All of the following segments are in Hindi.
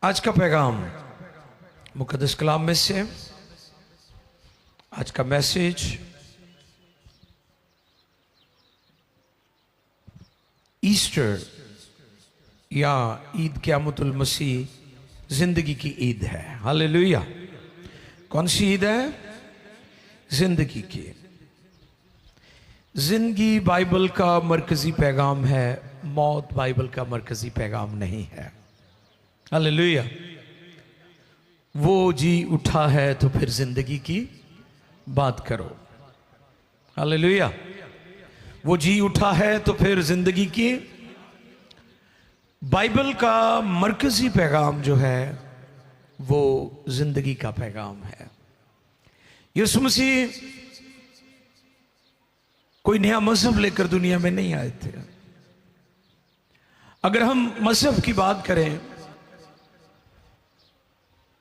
आज का पैगाम मुकद्दस कलाम में से आज का मैसेज ईस्टर या ईद क़यामतुल मसीह जिंदगी की ईद है। हालेलुया। कौन सी ईद है? जिंदगी की। जिंदगी बाइबल का मरकजी पैगाम है, मौत बाइबल का मरकजी पैगाम नहीं है। हालेलुया। वो जी उठा है तो फिर जिंदगी की बात करो। हालेलुया। वो जी उठा है तो फिर जिंदगी की। बाइबल का मरकजी पैगाम जो है वो जिंदगी का पैगाम है। यीशु मसीह कोई नया मजहब लेकर दुनिया में नहीं आए थे। अगर हम मजहब की बात करें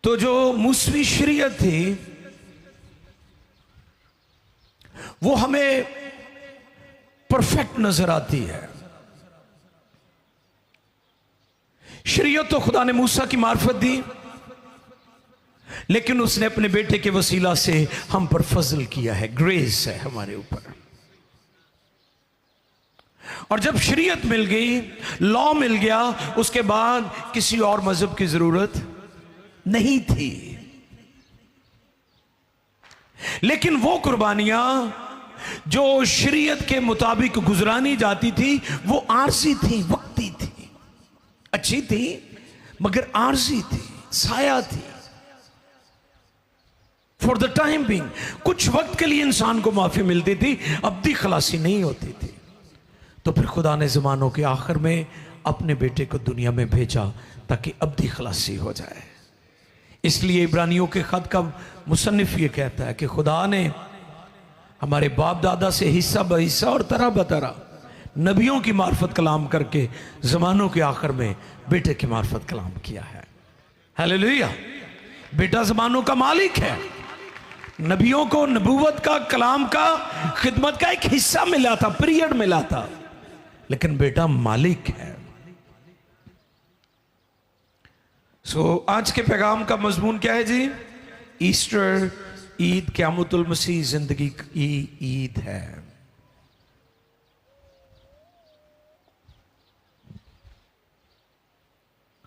तो जो मूसवी शरीयत थी वो हमें परफेक्ट नजर आती है। शरीयत तो खुदा ने मूसा की मार्फत दी, लेकिन उसने अपने बेटे के वसीला से हम पर फजल किया है, ग्रेस है हमारे ऊपर। और जब शरीयत मिल गई, लॉ मिल गया, उसके बाद किसी और मजहब की जरूरत नहीं थी। लेकिन वो कुर्बानियां जो शरीयत के मुताबिक गुजरानी जाती थी वो आरजी थी, वक्ती थी, अच्छी थी मगर आरजी थी, साया थी, फॉर द टाइम बीइंग। कुछ वक्त के लिए इंसान को माफी मिलती थी, अब्दी खलासी नहीं होती थी। तो फिर खुदा ने ज़मानों के आखिर में अपने बेटे को दुनिया में भेजा ताकि अब्दी खलासी हो जाए। इसलिए इब्रानियों के खत का मुसन्निफ ये कहता है कि खुदा ने हमारे बाप दादा से हिस्सा ब हिस्सा और तरह ब तरह नबियों की मार्फत कलाम करके ज़मानों के आखिर में बेटे की मार्फत कलाम किया है। हालेलुया। बेटा ज़मानों का मालिक है। नबियों को नबूवत का, कलाम का, खिदमत का एक हिस्सा मिला था, पीरियड मिला था, लेकिन बेटा मालिक है। आज के पैगाम का मजमून क्या है जी? ईस्टर, ईद क़यामतुल मसीह जिंदगी की ईद है।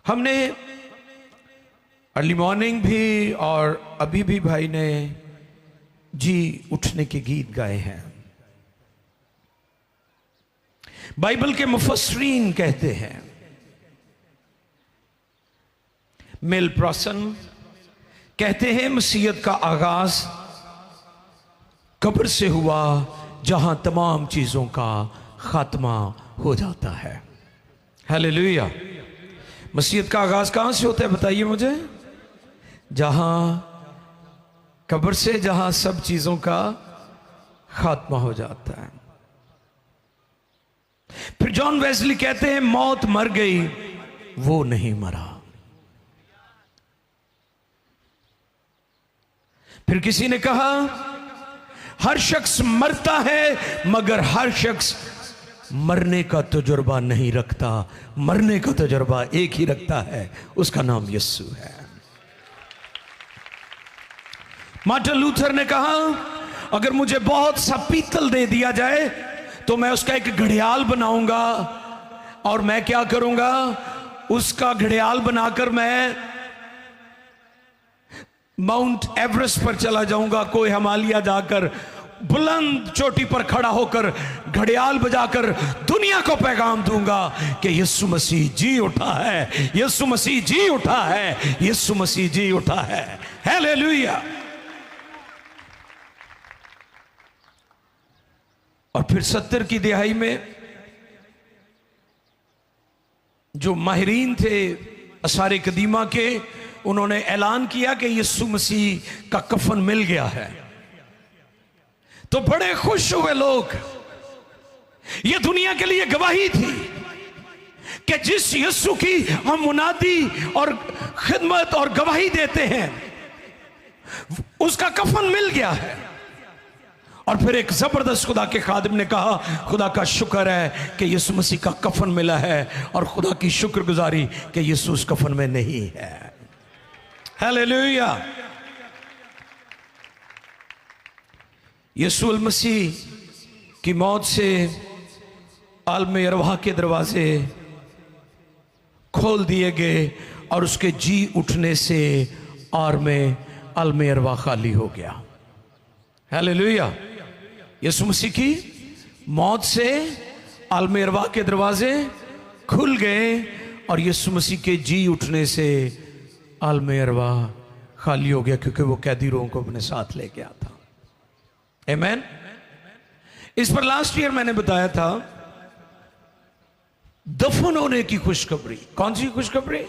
हमने अर्ली मॉर्निंग भी और अभी भी भाई ने जी उठने के गीत गाए हैं। बाइबल के मुफस्सरीन कहते हैं, मेल प्रसन कहते हैं, मसीहत का आगाज कब्र से हुआ जहां तमाम चीजों का खात्मा हो जाता है। हालेलुया। मसीहत का आगाज कहां से होता है बताइए मुझे? जहां कब्र से, जहां सब चीजों का खात्मा हो जाता है। फिर जॉन वेस्ली कहते हैं, मौत मर गई, वो नहीं मरा। फिर किसी ने कहा, हर शख्स मरता है मगर हर शख्स मरने का तजुर्बा नहीं रखता। मरने का तजुर्बा एक ही रखता है, उसका नाम यीशु है। मार्टिन लूथर ने कहा, अगर मुझे बहुत सा पीतल दे दिया जाए तो मैं उसका एक घड़ियाल बनाऊंगा, और मैं क्या करूंगा, उसका घड़ियाल बनाकर मैं माउंट एवरेस्ट पर चला जाऊंगा, कोई हिमालय जाकर बुलंद चोटी पर खड़ा होकर घड़ियाल बजाकर दुनिया को पैगाम दूंगा कि यीशु मसीह जी उठा है, यीशु मसीह जी उठा है, यीशु मसीह जी उठा है। हालेलुया। और फिर 70 की दिहाई में जो माहिरीन थे असारे कदीमा के, उन्होंने ऐलान किया कि यीशु मसीह का कफन मिल गया है। तो बड़े खुश हुए लोग। यह दुनिया के लिए गवाही थी कि जिस यीशु की हम मुनादी और खिदमत और गवाही देते हैं, उसका कफन मिल गया है। और फिर एक जबरदस्त खुदा के खादिम ने कहा, खुदा का शुक्र है कि यीशु मसीह का कफन मिला है, और खुदा की शुक्रगुजारी कि यीशु उस कफन में नहीं है। हालेलुया। यीशु मसीह की मौत से आलम अरवाह के दरवाजे खोल दिए गए और उसके जी उठने से आलम अरवाह खाली हो गया। हालेलुया। यीशु मसीह की मौत से आलम अरवाह के दरवाजे खुल गए और यीशु मसीह के जी उठने से आलम अरवाह खाली हो गया, क्योंकि वो कैदी रूहों को अपने साथ ले गया था। आमीन। इस पर लास्ट ईयर मैंने बताया था दफन होने की खुशखबरी। कौन सी खुशखबरी?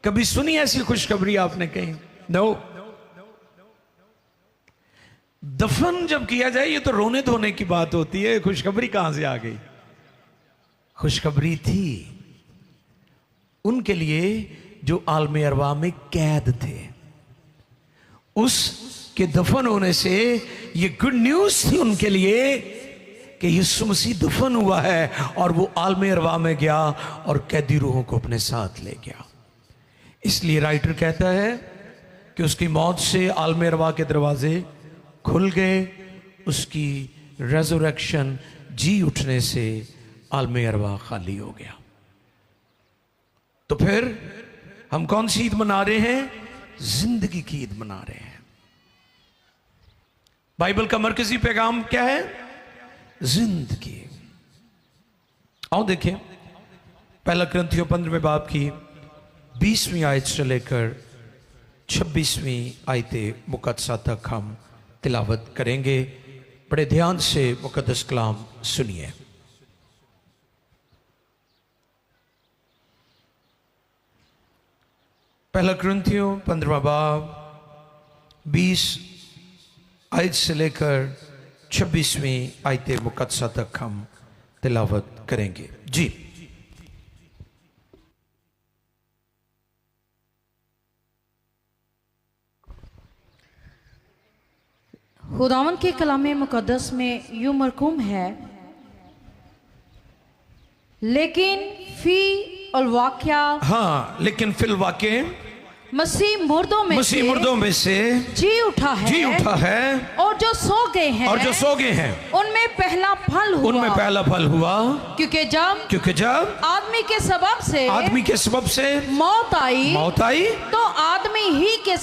कभी सुनी ऐसी खुशखबरी आपने कहीं? नो। दफन जब किया जाए ये तो रोने धोने की बात होती है, खुशखबरी कहां से आ गई? खुशखबरी थी उनके लिए जो आलम अरवाह में कैद थे। उसके दफन होने से ये गुड न्यूज थी उनके लिए कि यीशु मसीह दफन हुआ है और वो आलम अरवाह में गया और कैदी रूहों को अपने साथ ले गया। इसलिए राइटर कहता है कि उसकी मौत से आलम अरवाह के दरवाजे खुल गए, उसकी रेजरेक्शन जी उठने से आलम अरवाह खाली हो गया। तो फिर हम कौन सी ईद मना रहे हैं? जिंदगी की ईद मना रहे हैं। बाइबल का मरकजी पैगाम क्या है? जिंदगी। आओ देखें पहला कुरिन्थियों 15वें बाब की 20वीं आयत से लेकर 26वीं आयते मुकद्दसा तक हम तिलावत करेंगे। बड़े ध्यान से मुकद्दस कलाम सुनिए। पहला कुरिन्थियों 15वां बाब 20 आयत से लेकर 26वीं आयते मुकद्दसा तक हम तिलावत करेंगे। जी। खुदावंद के कलाम मुकद्दस में यूं मरकूम है, लेकिन फी अल वाक़या, हाँ, लेकिन फिल वाक़े मसीह मुर्दों में से जी उठा है और जो सो गए हैं उनमें पहला फल हुआ। क्योंकि जब आदमी के सबब से मौत आई तो आदमी ही के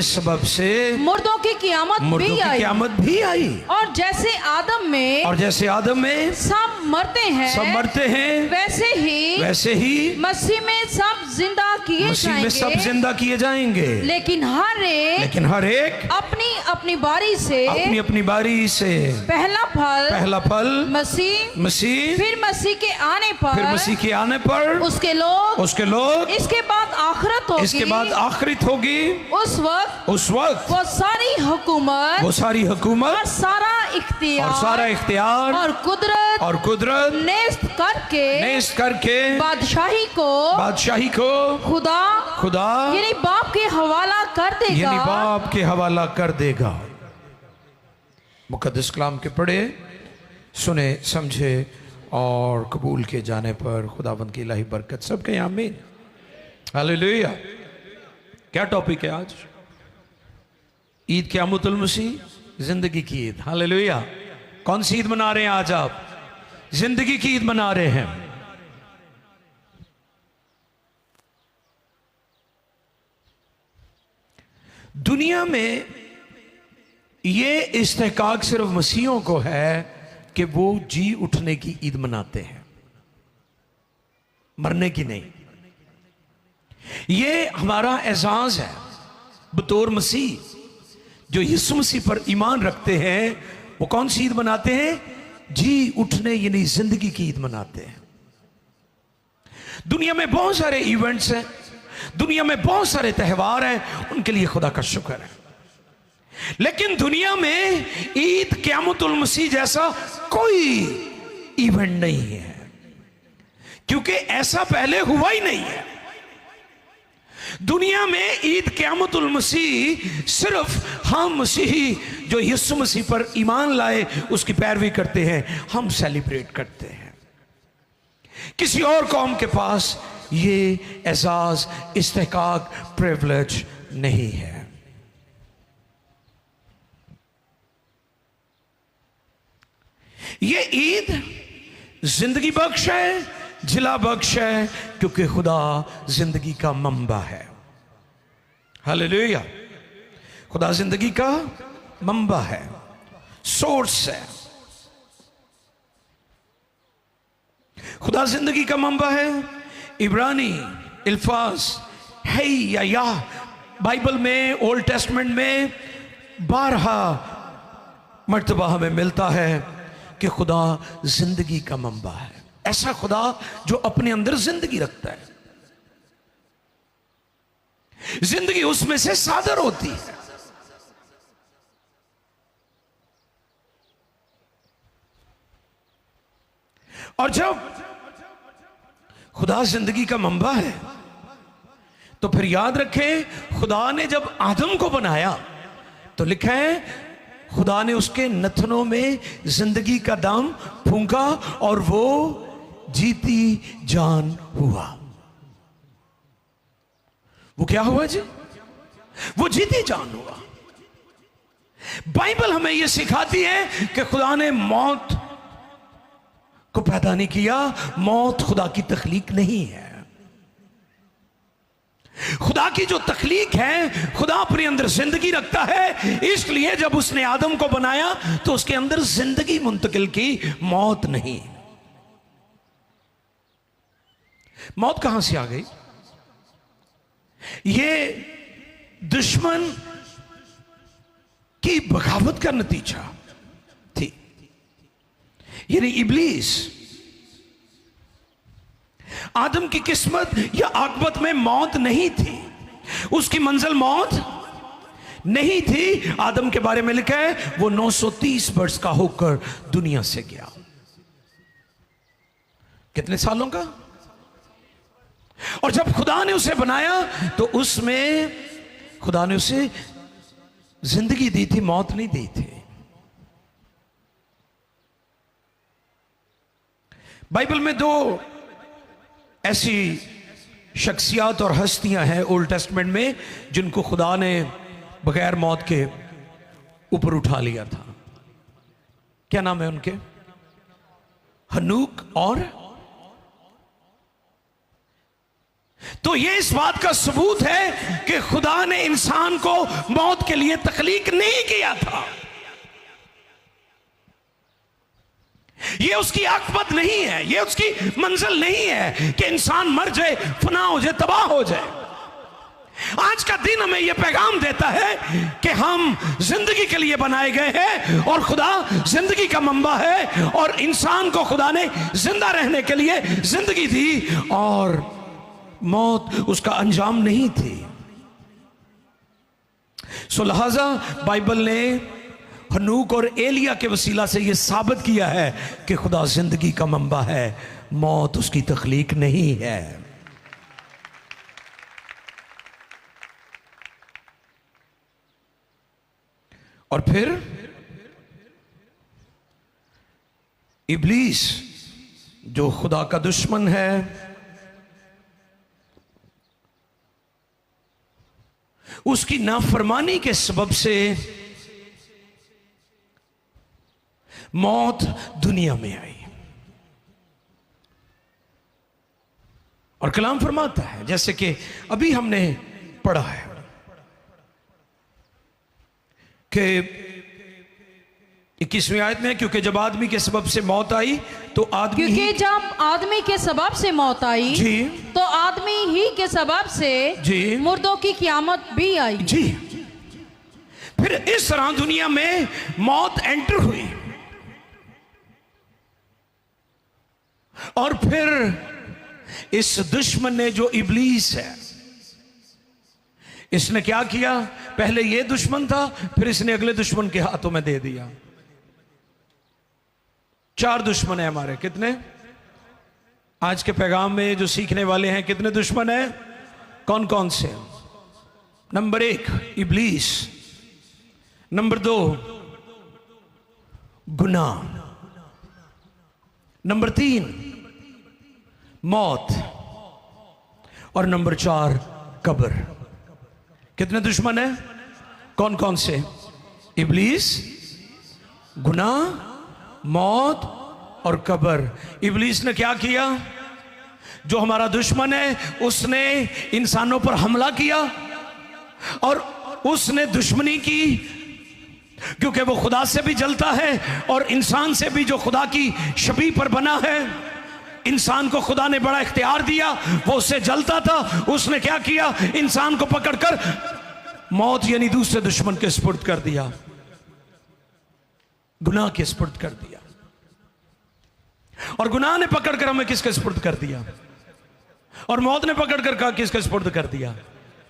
सबब से मुर्दों की क़यामत भी आई। और जैसे आदम में सब मरते हैं वैसे ही मसीह में सब जिंदा किए जाएंगे। लेकिन हर एक अपनी अपनी बारी से पहला फल मसीह, फिर मसीह के आने पर उसके लोग इसके बाद आखिरत होगी। उस वक्त वो सारी हुकूमत और सारा इख्तियार और कुदरत नेस्त करके बादशाही को खुदा यानी बाप के हवाला कर देगा। मुकद्दस कलाम के पढ़े, सुने, समझे और कबूल किए जाने पर खुदावंद की इलाही बरकत सबके आमीन। हालेलुया। क्या टॉपिक है आज? ईद क़यामतुल मसीह, जिंदगी की ईद। हालेलुया। कौन सी ईद मना रहे हैं आज आप? जिंदगी की ईद मना रहे हैं। दुनिया में ये इस्तेहकाक सिर्फ मसीहों को है कि वो जी उठने की ईद मनाते हैं, मरने की नहीं। ये हमारा एजाज है बतौर मसीह। जो यीशु मसीह पर ईमान रखते हैं वो कौन सी ईद मनाते हैं? जी उठने यानी जिंदगी की ईद मनाते हैं। दुनिया में बहुत सारे इवेंट्स हैं, दुनिया में बहुत सारे त्यौहार हैं, उनके लिए खुदा का शुक्र है। लेकिन दुनिया में ईद क़यामतुल मसीह जैसा कोई इवेंट नहीं है, क्योंकि ऐसा पहले हुआ ही नहीं है। दुनिया में ईद क़यामतुल मसीह सिर्फ हम मसीही जो यीशु मसीह पर ईमान लाए उसकी पैरवी करते हैं, हम सेलिब्रेट करते हैं। किसी और कौम के पास ये एजाज, इस्तेहकाक, प्रिविलेज नहीं है। ये ईद जिंदगी बख्श है, जिला बख्श है, क्योंकि खुदा जिंदगी का मंबा है। हालेलुया। खुदा जिंदगी का मंबा है, सोर्स है। खुदा जिंदगी का मंबा है। इब्रानी अल्फाज है या बाइबल में, ओल्ड टेस्टमेंट में 12 मर्तबा हमें मिलता है कि खुदा जिंदगी का मंबा है। ऐसा खुदा जो अपने अंदर जिंदगी रखता है, जिंदगी उसमें से सादर होती है। और जब खुदा जिंदगी का मंबा है तो फिर याद रखें, खुदा ने जब आदम को बनाया तो लिखा है खुदा ने उसके नथनों में जिंदगी का दम फूंका और वो जीती जान हुआ। वो क्या हुआ जी? वो जीती जान हुआ। बाइबल हमें यह सिखाती है कि खुदा ने मौत को पैदा नहीं किया। मौत खुदा की तख्लीक नहीं है। खुदा की जो तख्लीक है, खुदा अपने अंदर जिंदगी रखता है। इसलिए जब उसने आदम को बनाया तो उसके अंदर जिंदगी मुंतकिल की, मौत नहीं। मौत कहां से आ गई? ये दुश्मन की बगावत का नतीजा थी। यानी इब्लीस, आदम की किस्मत या आकबत में मौत नहीं थी, उसकी मंजिल मौत नहीं थी। आदम के बारे में लिखा है वो 930 वर्ष का होकर दुनिया से गया। कितने सालों का? और जब खुदा ने उसे बनाया तो उसमें खुदा ने उसे जिंदगी दी थी, मौत नहीं दी थी। बाइबल में 2 ऐसी शख्सियत और हस्तियां हैं ओल्ड टेस्टमेंट में जिनको खुदा ने बगैर मौत के ऊपर उठा लिया था। क्या नाम है उनके? हनूक और। तो ये इस बात का सबूत है कि खुदा ने इंसान को मौत के लिए तख्लीक नहीं किया था। ये उसकी आकबत नहीं है, ये उसकी मंजिल नहीं है कि इंसान मर जाए, फना हो जाए, तबाह हो जाए। आज का दिन हमें यह पैगाम देता है कि हम जिंदगी के लिए बनाए गए हैं और खुदा जिंदगी का मंबा है और इंसान को खुदा ने जिंदा रहने के लिए जिंदगी दी और मौत उसका अंजाम नहीं थी। सो लिहाजा बाइबल ने हनूक और एलिया के वसीला से यह साबित किया है कि खुदा जिंदगी का मंबा है, मौत उसकी तख्लीक नहीं है। और फिर इब्लीस जो खुदा का दुश्मन है, उसकी नाफरमानी के सबब से मौत दुनिया में आई। और कलाम फरमाता है, जैसे कि अभी हमने पढ़ा है कि 21वीं आयत में, क्योंकि जब आदमी के सबब से मौत आई तो आदमी क्योंकि जब आदमी के सबब से मौत आई जी तो आदमी ही के सबब से जी मुर्दों की क़यामत भी आई। जी। फिर इस तरह दुनिया में मौत एंटर हुई और फिर इस दुश्मन ने जो इब्लीस है, इसने क्या किया? पहले ये दुश्मन था, फिर इसने अगले दुश्मन के हाथों में दे दिया। 4 दुश्मन है हमारे। कितने? आज के पैगाम में जो सीखने वाले हैं, कितने दुश्मन हैं? कौन कौन से? नंबर 1 इब्लीस, नंबर 2 गुनाह, नंबर 3 मौत, और नंबर 4 कब्र। कितने दुश्मन है? कौन कौन से? इब्लीस, गुनाह, मौत और कब्र। इब्लीस ने क्या किया? जो हमारा दुश्मन है उसने इंसानों पर हमला किया और उसने दुश्मनी की, क्योंकि वो खुदा से भी जलता है और इंसान से भी, जो खुदा की शबीह पर बना है। इंसान को खुदा ने बड़ा इख्तियार दिया, वो उससे जलता था। उसने क्या किया? इंसान को पकड़कर मौत यानी दूसरे दुश्मन के सुपुर्द कर दिया, गुनाह के सुपुर्द कर दिया। और गुनाह ने पकड़कर हमें किसके सुपुर्द कर दिया? और मौत ने पकड़कर कहा किसके सुपुर्द कर दिया?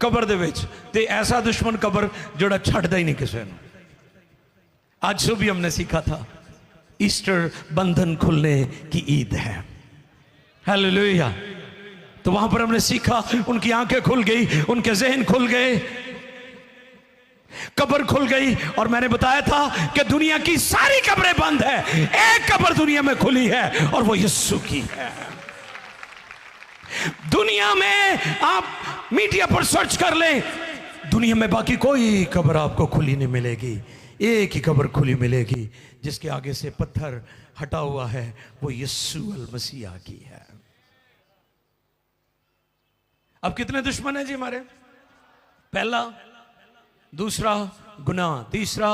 कब्र दे विच। ते ऐसा दुश्मन कब्र जोड़ा छड़दा ही नहीं किसी ने। आज सुबह हमने सीखा था ईस्टर बंधन खुलने की ईद है। हालेलुया। तो वहां पर हमने सीखा, उनकी आंखें खुल गई, उनके जहन खुल गए, कब्र खुल गई। और मैंने बताया था कि दुनिया की सारी कब्रें बंद है, एक कब्र दुनिया में खुली है और वो यीशु की है। दुनिया में आप मीडिया पर सर्च कर लें, दुनिया में बाकी कोई कब्र आपको खुली नहीं मिलेगी। एक ही कब्र खुली मिलेगी जिसके आगे से पत्थर हटा हुआ है, वो यीशु अल मसीह की है। अब कितने दुश्मन है जी हमारे? पहला, दूसरा गुनाह, तीसरा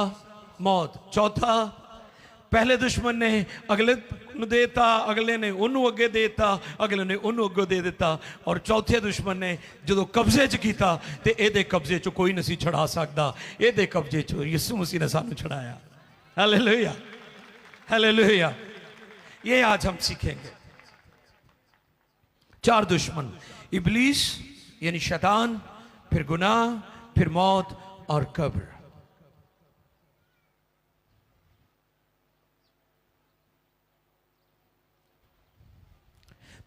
मौत, चौथा पहले दुश्मन ने अगले ਨੂੰ देता, अगले ने ਉਹਨੂੰ ਅੱਗੇ देता, अगले ने ਉਹਨੂੰ ਅੱਗੇ ਦੇ ਦਿੱਤਾ, और चौथे दुश्मन ने ਜਦੋਂ ਕਬਜ਼ੇ 'ਚ ਕੀਤਾ ਤੇ ਇਹਦੇ ਕਬਜ਼ੇ 'ਚ ਕੋਈ ਨਹੀਂ ਸੀ ਛੁਡਾ ਸਕਦਾ, ਇਹਦੇ ਕਬਜ਼ੇ 'ਚ ਯਿਸੂ ਮਸੀਹ ने ਸਾਨੂੰ छुड़ाया। Hallelujah, hallelujah. ये आज हम सीखेंगे। 4 दुश्मन, इब्लीस यानी शैतान, फिर गुनाह, फिर मौत और कब्र।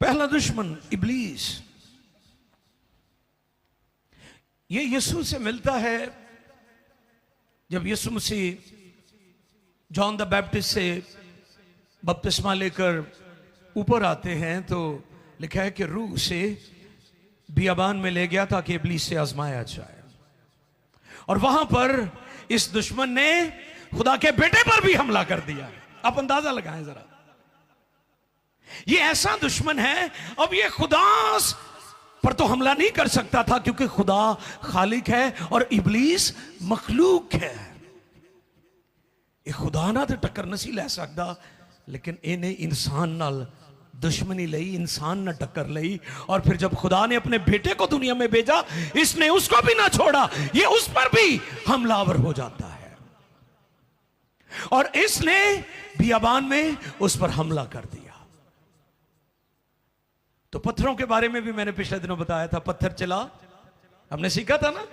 पहला दुश्मन इब्लीस, ये यीशु से मिलता है। जब यीशु मसीह जॉन द बैप्टिस्ट से बपतिस्मा लेकर ऊपर आते हैं तो लिखा है कि रूह से बियाबान में ले गया ताकि इब्लीस से आजमाया जाए। और वहां पर इस दुश्मन ने खुदा के बेटे पर भी हमला कर दिया। आप अंदाजा लगाएं जरा, ये ऐसा दुश्मन है। अब ये खुदा पर तो हमला नहीं कर सकता था क्योंकि खुदा खालिक है और इब्लीस मखलूक है। ये खुदा ना तो टक्कर नहीं ले सकता, लेकिन इन्हें इंसान नाल दुश्मनी लई, इंसान ने टक्कर लई। और फिर जब खुदा ने अपने बेटे को दुनिया में भेजा, इसने उसको भी ना छोड़ा, ये उस पर भी हमलावर हो जाता है। और इसने बियाबान में उस पर हमला कर दिया। तो पत्थरों के बारे में भी मैंने पिछले दिनों बताया था, पत्थर चला, हमने सीखा था ना।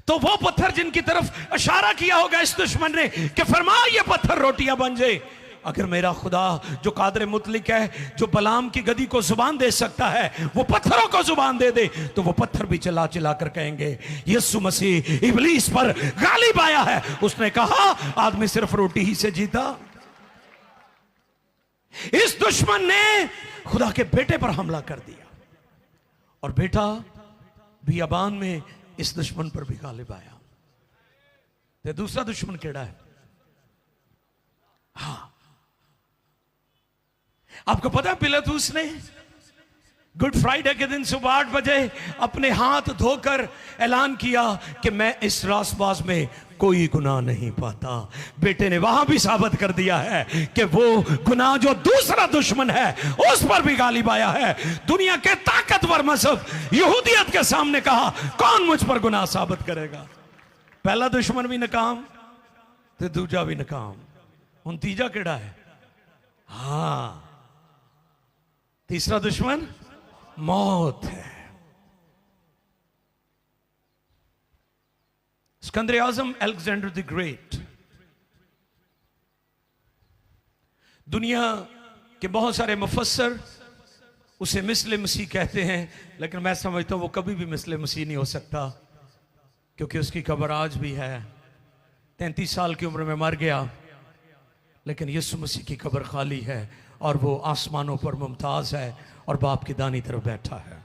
तो वो पत्थर जिनकी तरफ इशारा किया होगा इस दुश्मन ने कि फरमा ये पत्थर रोटियां बन जाए। अगर मेरा खुदा जो कादर मुतलिक है, जो बलाम की गदी को जुबान दे सकता है, वो पत्थरों को जुबान दे दे, तो वो पत्थर भी चिल्ला चिल्ला कर कहेंगे यीशु मसीह इब्लीस पर गालिब आया है। उसने कहा आदमी सिर्फ रोटी ही से जीता। इस दुश्मन ने खुदा के बेटे पर हमला कर दिया और बेटा बियाबान में इस दुश्मन पर भी गालिब आया। तो दूसरा दुश्मन केड़ा है? हाँ, आपको पता है पिलातूस ने गुड फ्राइडे के दिन सुबह 8 बजे अपने हाथ धोकर ऐलान किया कि मैं इस रासबाज में कोई गुनाह नहीं पाता। बेटे ने वहां भी साबित कर दिया है कि वो गुनाह जो दूसरा दुश्मन है उस पर भी गालिब आया है। दुनिया के ताकतवर मजहब यहूदियत के सामने कहा कौन मुझ पर गुनाह साबित करेगा। पहला दुश्मन भी नाकाम तो दूजा भी नाकाम, हुन तीजा केड़ा है? हाँ, तीसरा दुश्मन मौत है। सिकंदर आजम अलेक्जेंडर द ग्रेट, दुनिया के बहुत सारे मुफस्सर उसे मिस्ले मसीह कहते हैं, लेकिन मैं समझता हूं वो कभी भी मिस्ले मसीह नहीं हो सकता क्योंकि उसकी कब्र आज भी है। 33 साल की उम्र में मर गया, लेकिन यीशु मसीह की कब्र खाली है और वो आसमानों पर मुमताज है और बाप की दानी तरफ बैठा है।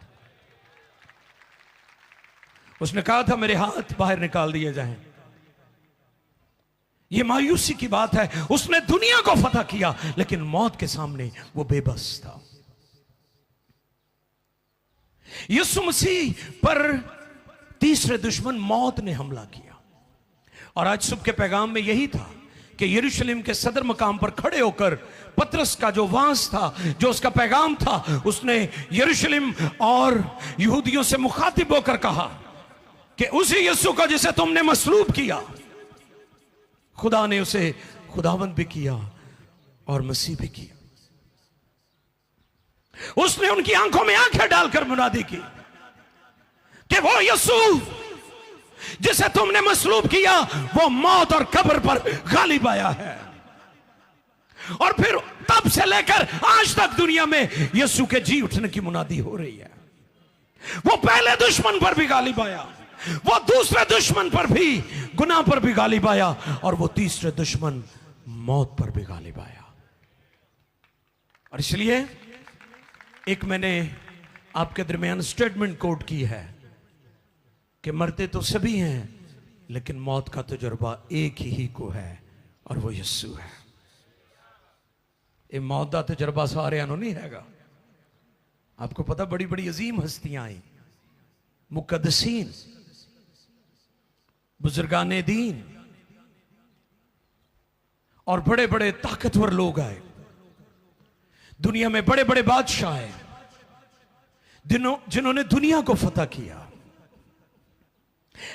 उसने कहा था मेरे हाथ बाहर निकाल दिए जाएं। ये मायूसी की बात है। उसने दुनिया को फतह किया लेकिन मौत के सामने वो बेबस था। यीशु मसीह पर तीसरे दुश्मन मौत ने हमला किया। और आज सुबह के पैगाम में यही था कि यरूशलेम के सदर मकाम पर खड़े होकर पतरस का जो वांस था, जो उसका पैगाम था, उसने यरूशलेम और यहूदियों से मुखातिब होकर कहा कि उसी यीशु को जिसे तुमने मसलूब किया, खुदा ने उसे खुदावंद भी किया और मसीह भी किया। उसने उनकी आंखों में आंखें डालकर मुनादी की कि वो यीशु जिसे तुमने मसलूब किया वो मौत और कब्र पर गालिब आया है। और फिर तब से लेकर आज तक दुनिया में यीशु के जी उठने की मुनादी हो रही है। वो पहले दुश्मन पर भी गालिब आया, वो दूसरे दुश्मन पर भी, गुनाह पर भी गालिब आया, और वो तीसरे दुश्मन मौत पर भी गालिब आया। और इसलिए एक मैंने आपके दरमियान स्टेटमेंट कोट की है कि मरते तो सभी हैं लेकिन मौत का तजुर्बा एक ही को है और वो यीशु है। ये मौत का तजुर्बा सारे नहीं हैगा। आपको पता बड़ी बड़ी अजीम हस्तियां आई, मुकद्दसीन, बुजुर्गाने दीन और बड़े बड़े ताकतवर लोग आए दुनिया में, बड़े बड़े बादशाह आए जिन्होंने दुनिया को फतह किया।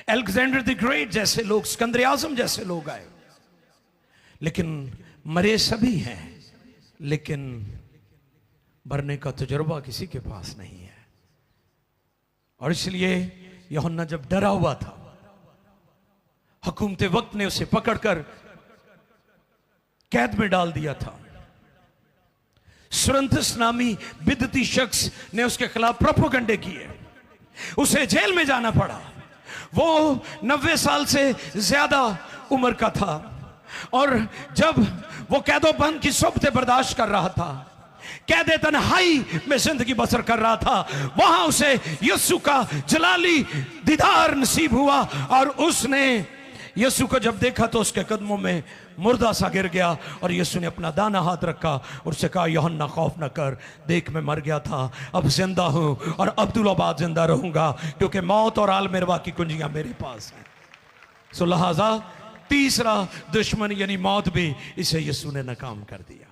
अलेक्जेंडर द ग्रेट जैसे लोग, सिकंदर आजम जैसे लोग आए, लेकिन मरे सभी हैं, लेकिन मरने का तजुर्बा किसी के पास नहीं है। और इसलिए यूहन्ना जब डरा हुआ था, हुकूमत वक्त ने उसे पकड़कर कैद में डाल दिया था। सुरंतस नामी बिदती शख्स ने उसके खिलाफ प्रोपोगंडे किए, उसे जेल में जाना पड़ा। वो 90 साल से ज्यादा उम्र का था और जब वो कैदोबंद की सोबतें बर्दाश्त कर रहा था, कैदे तन्हाई में जिंदगी बसर कर रहा था, वहां उसे यीशु का जलाली दीदार नसीब हुआ। और उसने यीशु को जब देखा तो उसके कदमों में मुर्दा सा गिर गया और यीशु ने अपना दाना हाथ रखा और उससे कहा, यूहन्ना खौफ न कर, देख मैं मर गया था, अब जिंदा हूं और अब्दुल्लाबाद जिंदा रहूंगा, क्योंकि मौत और आल मिरवा की कुंजियां मेरे पास हैं। सो लिहाजा तीसरा दुश्मन यानी मौत भी इसे यीशु ने नाकाम कर दिया।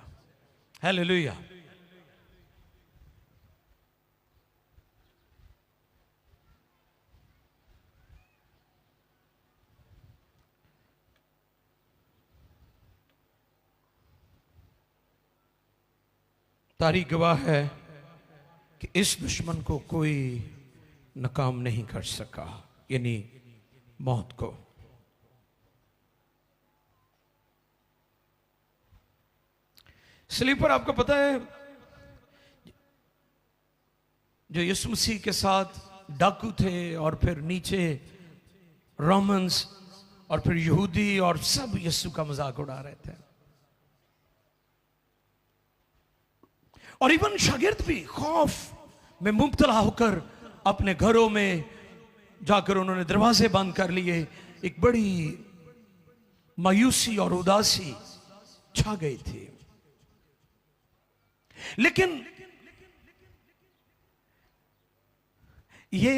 हालेलुया। तारीख गवाह है कि इस दुश्मन को कोई नाकाम नहीं कर सका, यानी मौत को। स्लीपर आपको पता है जो यीशु मसीह के साथ डाकू थे और फिर नीचे रोमन्स और फिर यहूदी और सब यीशु का मजाक उड़ा रहे थे। और इवन शागिर्द भी खौफ में मुब्तला होकर अपने घरों में जाकर उन्होंने दरवाजे बंद कर लिए। एक बड़ी मायूसी और उदासी छा गई थी। लेकिन ये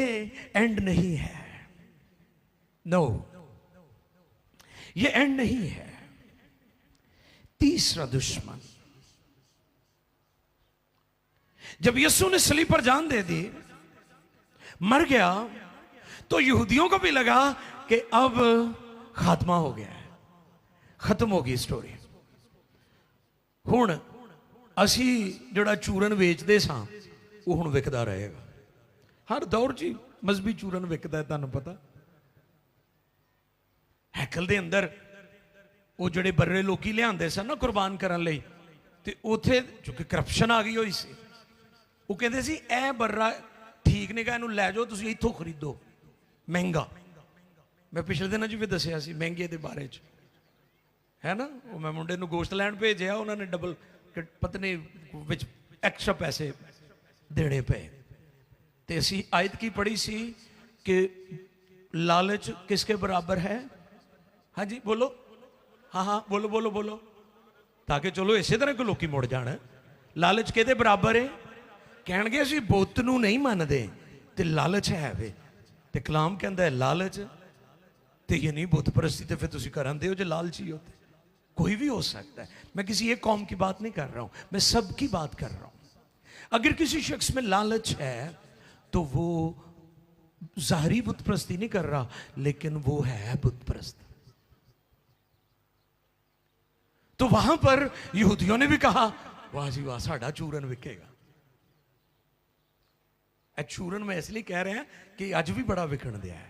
एंड नहीं है। नो, ये एंड नहीं है। तीसरा दुश्मन, जब यीशु ने सलीब पर जान दे दी, मर गया, तो यहूदियों को भी लगा कि अब खात्मा हो गया है, खत्म होगी स्टोरी। हुण असी जोड़ा चूरन वेचते सां वो हुण विकदा रहेगा। हर दौर च मजहबी चूरन विकदा है, तुहानूं पता। हैकल दे अंदर वो जोड़े बर्रे लोकी लिआंदे सन ना कुर्बान करन लई, ते उत्थे चूंकि करप्शन आ गई होई सी, वो कहते सी ए बर्रा ठीक नहीं गा, इनू लै जाओ तुसीं इत्थों खरीदो, महंगा। मैं पिछले दिनों च भी दसिया सी महंगे के बारे च, है ना। वो मैं मुंडे नूं गोश्त लैण भेजिया, उन्होंने डबल पत्नी विच एक्स्ट्रा पैसे देने पे। ते असी आयत की पढ़ी सी कि लालच किसके बराबर है? हाँ जी बोलो, हाँ हाँ बोलो बोलो बोलो, ताकि चलो इसे तरह को लोग मुड़ जान। लालच किहदे बराबर है? कहणगे असी बुत नूं नहीं मनदे ते लालच है वे। ते कलाम कहता है लालच ते ये नहीं बुत परस्ती, तो फिर तुम करांदे हो जो लालची होते। कोई भी हो सकता है, मैं किसी एक कौम की बात नहीं कर रहा हूं, मैं सबकी बात कर रहा हूं। अगर किसी शख्स में लालच है तो वो जाहरी बुत परस्ती नहीं कर रहा, लेकिन वो है बुत परस्त। तो वहां पर यहूदियों ने भी कहा वाह जी वाह साडा चूरन विकेगा। चूरन में इसलिए कह रहे हैं कि अज भी बड़ा विकण दिया है।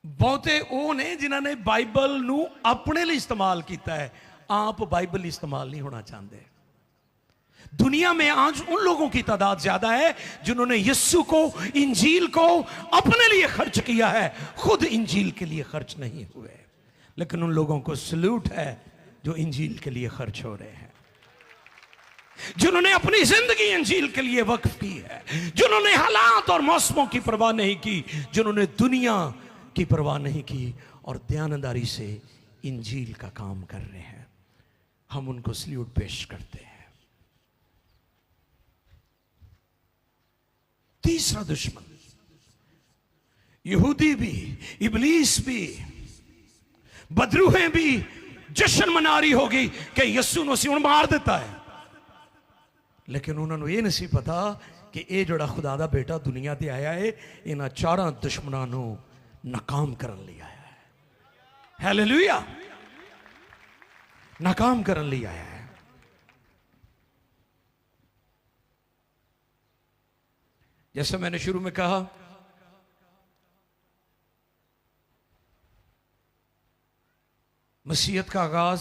बहुते वो ने जिन्होंने बाइबल नू अपने लिए इस्तेमाल किया है, आप बाइबल इस्तेमाल नहीं होना चाहते। दुनिया में आज उन लोगों की तादाद ज्यादा है जिन्होंने यीशु को, इंजील को अपने लिए खर्च किया है, खुद इंजील के लिए खर्च नहीं हुए। लेकिन उन लोगों को सल्यूट है जो इंजील के लिए खर्च हो रहे हैं, जिन्होंने अपनी जिंदगी इंजील के लिए वक्फ की है, जिन्होंने हालात और मौसमों की परवाह नहीं की, जिन्होंने दुनिया की परवाह नहीं की और दयानदारी से इंजील का काम कर रहे हैं। हम उनको सल्यूट पेश करते हैं। तीसरा दुश्मन यहूदी भी, इबलीस भी, बदरूहें भी जश्न मना रही होगी कि यीशु नूं असीं मार दिता है, लेकिन उन्होंने ये नहीं पता कि यह जोड़ा खुदा दा बेटा दुनिया ते आया है, इन्हां चारां दुश्मनां नूं नाकाम करने लिए आया है। हालेलुया, नाकाम करने लिए आया है। जैसे मैंने शुरू में कहा, मसीहत का आगाज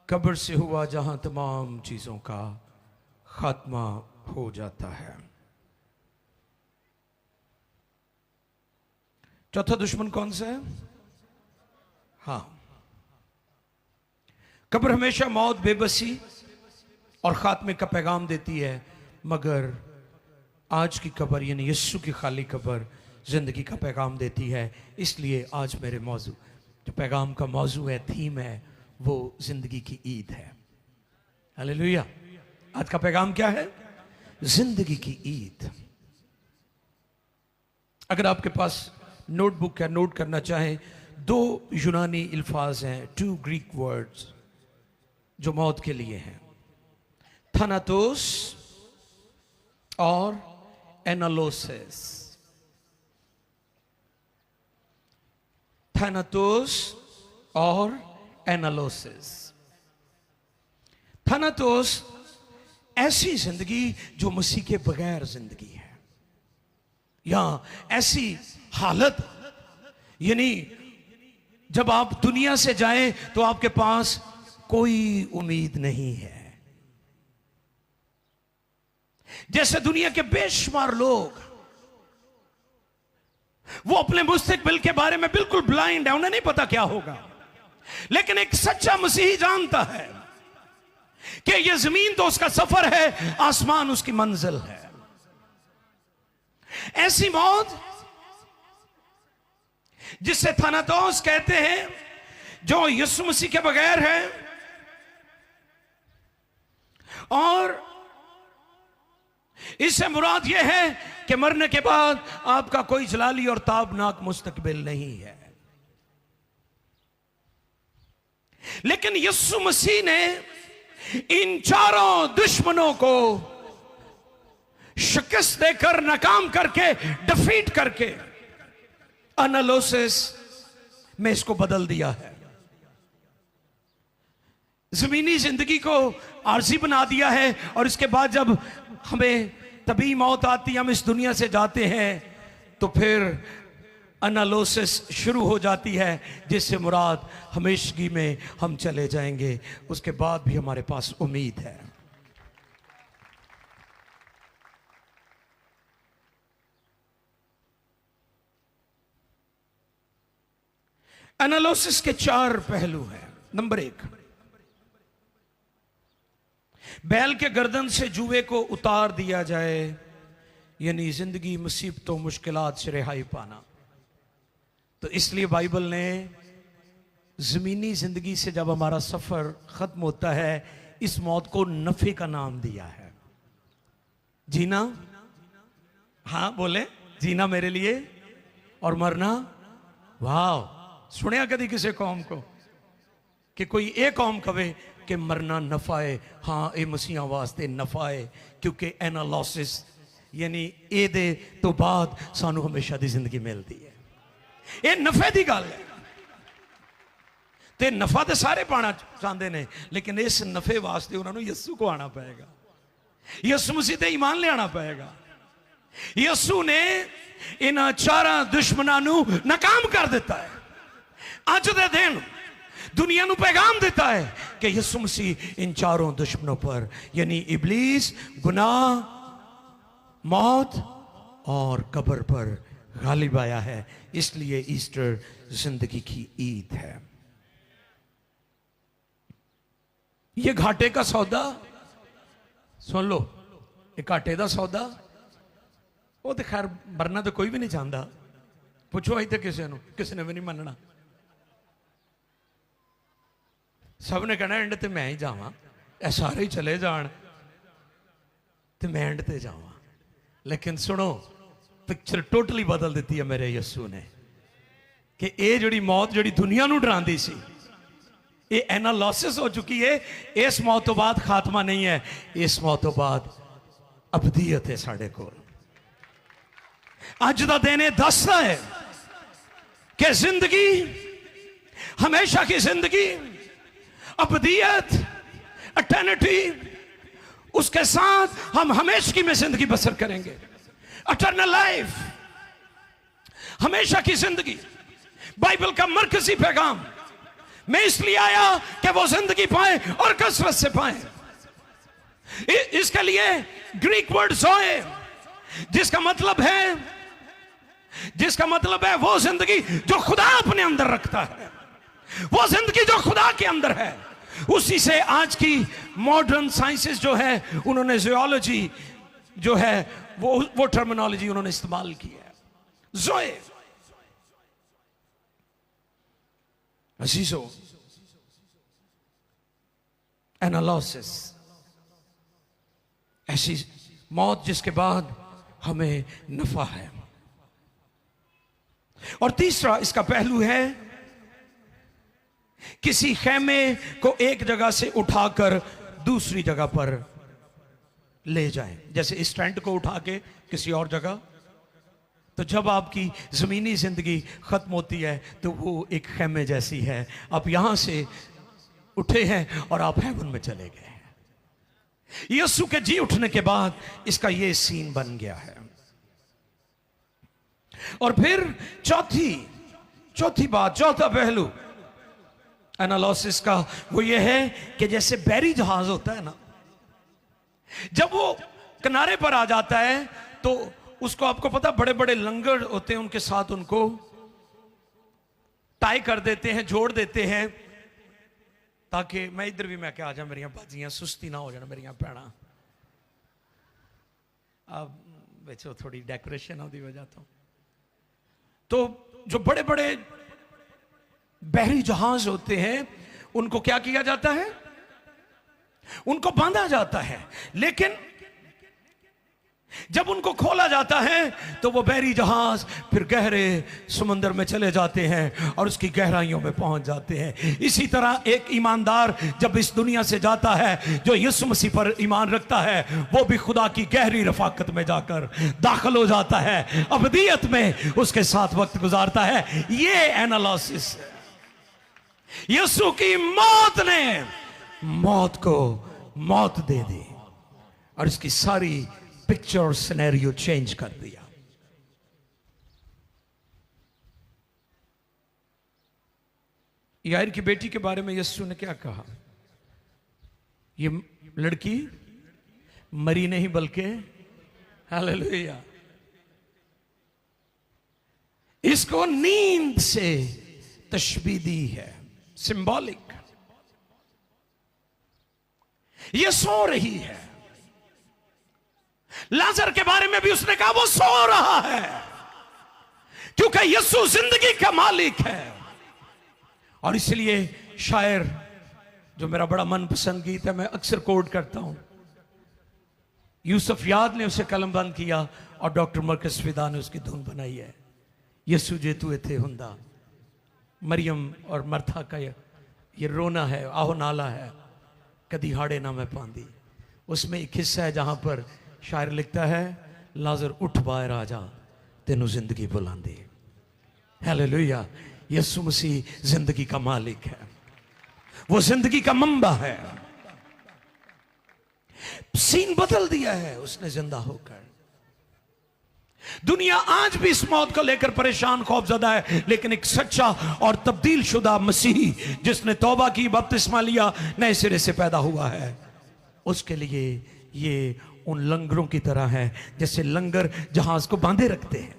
कब्र से हुआ जहां तमाम चीजों का खात्मा हो जाता है। चौथा दुश्मन कौन सा है? हां, कब्र हमेशा मौत, बेबसी और खात्मे का पैगाम देती है, मगर आज की कब्र यानी यीशु की खाली कब्र जिंदगी का पैगाम देती है। इसलिए आज मेरे मौजू, जो पैगाम का मौजू है, थीम है, वो जिंदगी की ईद है। हालेलुया। आज का पैगाम क्या है? जिंदगी की ईद। अगर आपके पास नोटबुक है, नोट करना चाहें, दो यूनानी अल्फाज हैं, 2 ग्रीक वर्ड्स जो मौत के लिए हैं, थानातोस और एनालोसिस। थानातोस और एनालोसिस। थानातोस ऐसी जिंदगी जो मसीह के बगैर जिंदगी है, या ऐसी हालत यानी जब आप दुनिया से जाएं तो आपके पास कोई उम्मीद नहीं है। जैसे दुनिया के बेशुमार लोग, वो अपने मुस्तकबिल के बारे में बिल्कुल ब्लाइंड है, उन्हें नहीं पता क्या होगा, लेकिन एक सच्चा मसीही जानता है कि यह जमीन तो उसका सफर है, आसमान उसकी मंजिल है। ऐसी मौत जिसे थानातोस कहते हैं, जो यीशु मसीह के बगैर है, और इससे मुराद यह है कि मरने के बाद आपका कोई जलाली और ताबनाक मुस्तकबिल नहीं है। लेकिन यीशु मसीह ने इन चारों दुश्मनों को शिकस्त देकर, नाकाम करके, डिफीट करके एनालिसिस में इसको बदल दिया है। जमीनी जिंदगी को आरजी बना दिया है, और इसके बाद जब हमें तभी मौत आती है, हम इस दुनिया से जाते हैं, तो फिर एनालिसिस शुरू हो जाती है, जिससे मुराद हमेशगी में हम चले जाएंगे। उसके बाद भी हमारे पास उम्मीद है। एनालिसिस के 4 पहलू हैं। नंबर 1, बैल के गर्दन से जुए को उतार दिया जाए, यानी जिंदगी मुसीबतों मुश्किलात से रिहाई पाना। तो इसलिए बाइबल ने जमीनी जिंदगी से जब हमारा सफर खत्म होता है, इस मौत को नफे का नाम दिया है। जीना, हाँ बोले, जीना मेरे लिए और मरना, वाह, सुनिया कभी किसी कौम को कि कोई एक कौम कहे कि मरना नफा है? हाँ, ये मसीहा वास्ते नफा है, क्योंकि एनालिसिस यानी ए दे तो बाद सानू हमेशा दी जिंदगी मिलती है। ये नफे की गल है, ते नफा तो सारे पाना चाहते हैं, लेकिन इस नफे वास्ते उन्होंने यस्सू को आना पड़ेगा, यस्सु मसीह ते ईमान ले आना पड़ेगा। यस्सु ने इन चारा दुश्मनों नाकाम कर दिता है। अज दे दिन दुनिया को पैगाम देता है कि यस्सु मसीह इन चारों दुश्मनों पर यानी इब्लीस, गुनाह, मौत और कब्र पर गालिब आया है। इसलिए ईस्टर जिंदगी की ईद है। ये घाटे का सौदा सुन लो, एक घाटे का सौदा, वो तो खैर मरना तो कोई भी नहीं चाहता। पुछो अज तक किसी ने भी नहीं मनना। सब ने कहना एंड ते मैं ही जावा, सारे ही चले जान तो मैं एंड ते जावा। लेकिन सुनो, पिक्चर टोटली बदल दी है मेरे यस्सु ने कि ये जी मौत जी दुनिया को डराती सी, ये एनालिसिस हो चुकी है। इस मौत तो बाद खात्मा नहीं है, इस मौत तो बाद अबदीयत है। साढ़े को अज का दिन दसदा है कि जिंदगी, हमेशा की जिंदगी, अबदीयत, एटर्निटी, उसके साथ हम हमेशा में जिंदगी बसर करेंगे। एटर्नल लाइफ, हमेशा की जिंदगी, बाइबल का मरकजी पैगाम। मैं इसलिए आया कि वो जिंदगी पाए और कसरत से पाए। इसके लिए ग्रीक वर्ड ज़ोए, जिसका मतलब है वो जिंदगी जो खुदा अपने अंदर रखता है, वो जिंदगी जो खुदा के अंदर है। उसी से आज की मॉडर्न साइंसेस जो है, उन्होंने जियोलॉजी जो है वो टर्मिनोलॉजी उन्होंने इस्तेमाल की है। ज़ोए, अजीजों, एनालिसिस, ऐसी मौत जिसके बाद हमें नफा है। और तीसरा इसका पहलू है, किसी खेमे को एक जगह से उठाकर दूसरी जगह पर ले जाएं। जैसे इस टेंट को उठा के किसी और जगह, तो जब आपकी ज़मीनी ज़िंदगी ख़त्म होती है तो वो एक खेमे जैसी है। आप यहाँ से उठे हैं और आप हेवन में चले गए हैं। यीशु के जी उठने के बाद इसका ये सीन बन गया है। और फिर चौथी बात, चौथा पहलू एनालिसिस का, वो ये है कि जैसे बैरी जहाज होता है ना, जब वो किनारे पर आ जाता है तो उसको, आपको पता, बड़े बड़े लंगर होते हैं, उनके साथ उनको टाई कर देते हैं, जोड़ देते हैं, ताकि मैं इधर भी मैं क्या आ जाऊं, मेरिया बाजियां सुस्ती ना हो जाना, मेरिया भैना। अब बेचो थोड़ी डेकोरेशन होती वजह तो जो बड़े बड़े बहरी जहाज होते हैं उनको क्या किया जाता है, उनको बांधा जाता है। लेकिन जब उनको खोला जाता है तो वो बहरी जहाज फिर गहरे समुद्र में चले जाते हैं और उसकी गहराइयों में पहुंच जाते हैं। इसी तरह एक ईमानदार जब इस दुनिया से जाता है, जो यीशु मसीह पर ईमान रखता है, वो भी खुदा की गहरी रफाकत में जाकर दाखिल हो जाता है, अबदियत में उसके साथ वक्त गुजारता है। ये एनालिसिस है। यीशु की मौत ने मौत को मौत दे दी और इसकी सारी पिक्चर और सिनेरियो चेंज कर दिया। याईर की बेटी के बारे में यीशु ने क्या कहा? ये लड़की मरी नहीं बल्कि, हालेलुया, इसको नींद से तशबीह दी है, सिंबॉलिक। ये सो रही है। लाजर के बारे में भी उसने कहा वो सो रहा है, क्योंकि यीशु जिंदगी का मालिक है। और इसलिए शायर, जो मेरा बड़ा मनपसंद गीत है, मैं अक्सर कोट करता हूं, यूसुफ याद ने उसे कलमबंद किया और डॉक्टर मरकज फिदा ने उसकी धुन बनाई है। यीशु जे तू इथे हुंदा, मरियम और मर्था का ये रोना है, आहो नाला है, कदी हाड़े ना मैं पांदी। उसमें एक हिस्सा है जहां पर शायर लिखता है, लाजर उठ बाहर आ जा, तेनू जिंदगी बुलांदी। हालेलुया। यीशु मसीह जिंदगी का मालिक है, वो जिंदगी का मंबा है। सीन बदल दिया है उसने जिंदा होकर। दुनिया आज भी इस मौत को लेकर परेशान खौफजदा है, लेकिन एक सच्चा और तब्दील शुदा मसीह जिसने तौबा की, बपतिस्मा लिया, नए सिरे से पैदा हुआ है, उसके लिए ये उन लंगरों की तरह है जैसे लंगर जहाज को बांधे रखते हैं,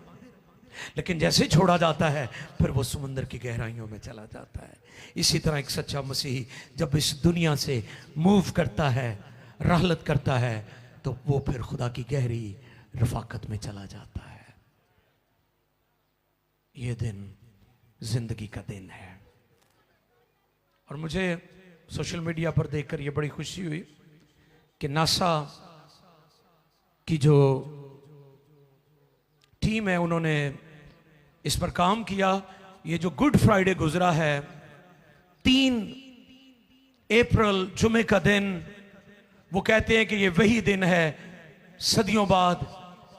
लेकिन जैसे छोड़ा जाता है फिर वो समुद्र की गहराइयों में चला जाता है। इसी तरह एक सच्चा मसीह जब इस दुनिया से मूव करता है, रहलत करता है, तो वो फिर खुदा की गहरी रफाकत में चला जाता है। ये दिन जिंदगी का दिन है। और मुझे सोशल मीडिया पर देखकर ये बड़ी खुशी हुई कि नासा की जो टीम है उन्होंने इस पर काम किया। ये जो गुड फ्राइडे गुजरा है, 3 अप्रैल जुमे का दिन, वो कहते हैं कि ये वही दिन है सदियों बाद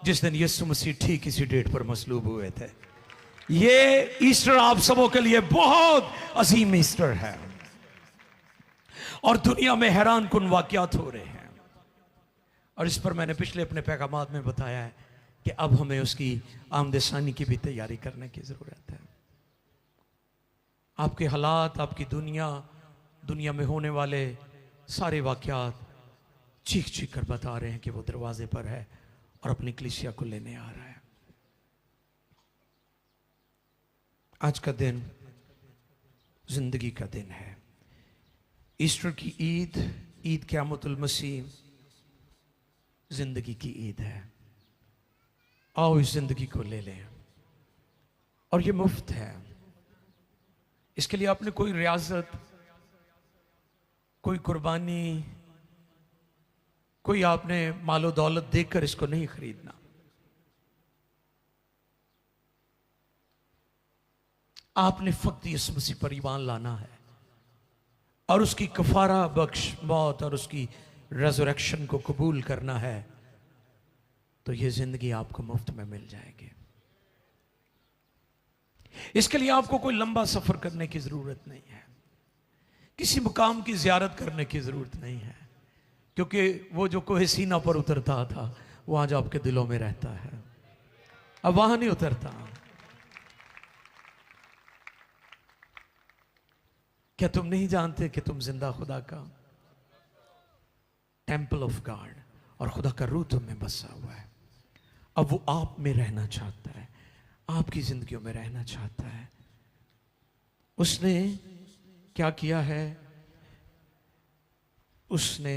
जिस दिन यीशु मसीह ठीक इसी डेट पर मसलूब हुए थे। ये ईस्टर आप सबों के लिए बहुत अजीम ईस्टर है और दुनिया में हैरान कुन वाकयात हो रहे हैं। और इस पर मैंने पिछले अपने पैगामात में बताया है कि अब हमें उसकी आमदसानी की भी तैयारी करने की जरूरत है। आपके हालात, आपकी दुनिया में होने वाले सारे वाकयात चीख चीख कर बता रहे हैं कि वो दरवाजे पर है और अपनी कलीसिया को लेने आ रहा है। आज का दिन जिंदगी का दिन है। ईस्टर की ईद क़यामतुल मसीह जिंदगी की ईद है। आओ इस जिंदगी को ले लें, और ये मुफ्त है। इसके लिए आपने कोई रियाजत, कोई कुर्बानी, कोई आपने मालो दौलत देकर इसको नहीं खरीदना। आपने फक्त यीशु मसीह पर ईमान लाना है और उसकी कफारा बख्श मौत और उसकी रेज़रेक्शन को कबूल करना है, तो ये जिंदगी आपको मुफ्त में मिल जाएगी। इसके लिए आपको कोई लंबा सफर करने की जरूरत नहीं है, किसी मुकाम की जियारत करने की जरूरत नहीं है, क्योंकि वो जो कोहे सीना पर उतरता था वो आज आपके दिलों में रहता है, अब वहां नहीं उतरता। क्या तुम नहीं जानते कि तुम जिंदा खुदा का टेंपल ऑफ गॉड और खुदा का रूह तुम में बसा हुआ है। अब वो आप में रहना चाहता है, आपकी जिंदगियों में रहना चाहता है। उसने क्या किया है? उसने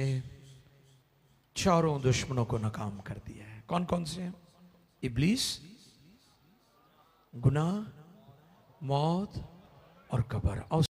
चारों दुश्मनों को नाकाम कर दिया है। कौन कौन से? इब्लीस, गुनाह, मौत और कब्र।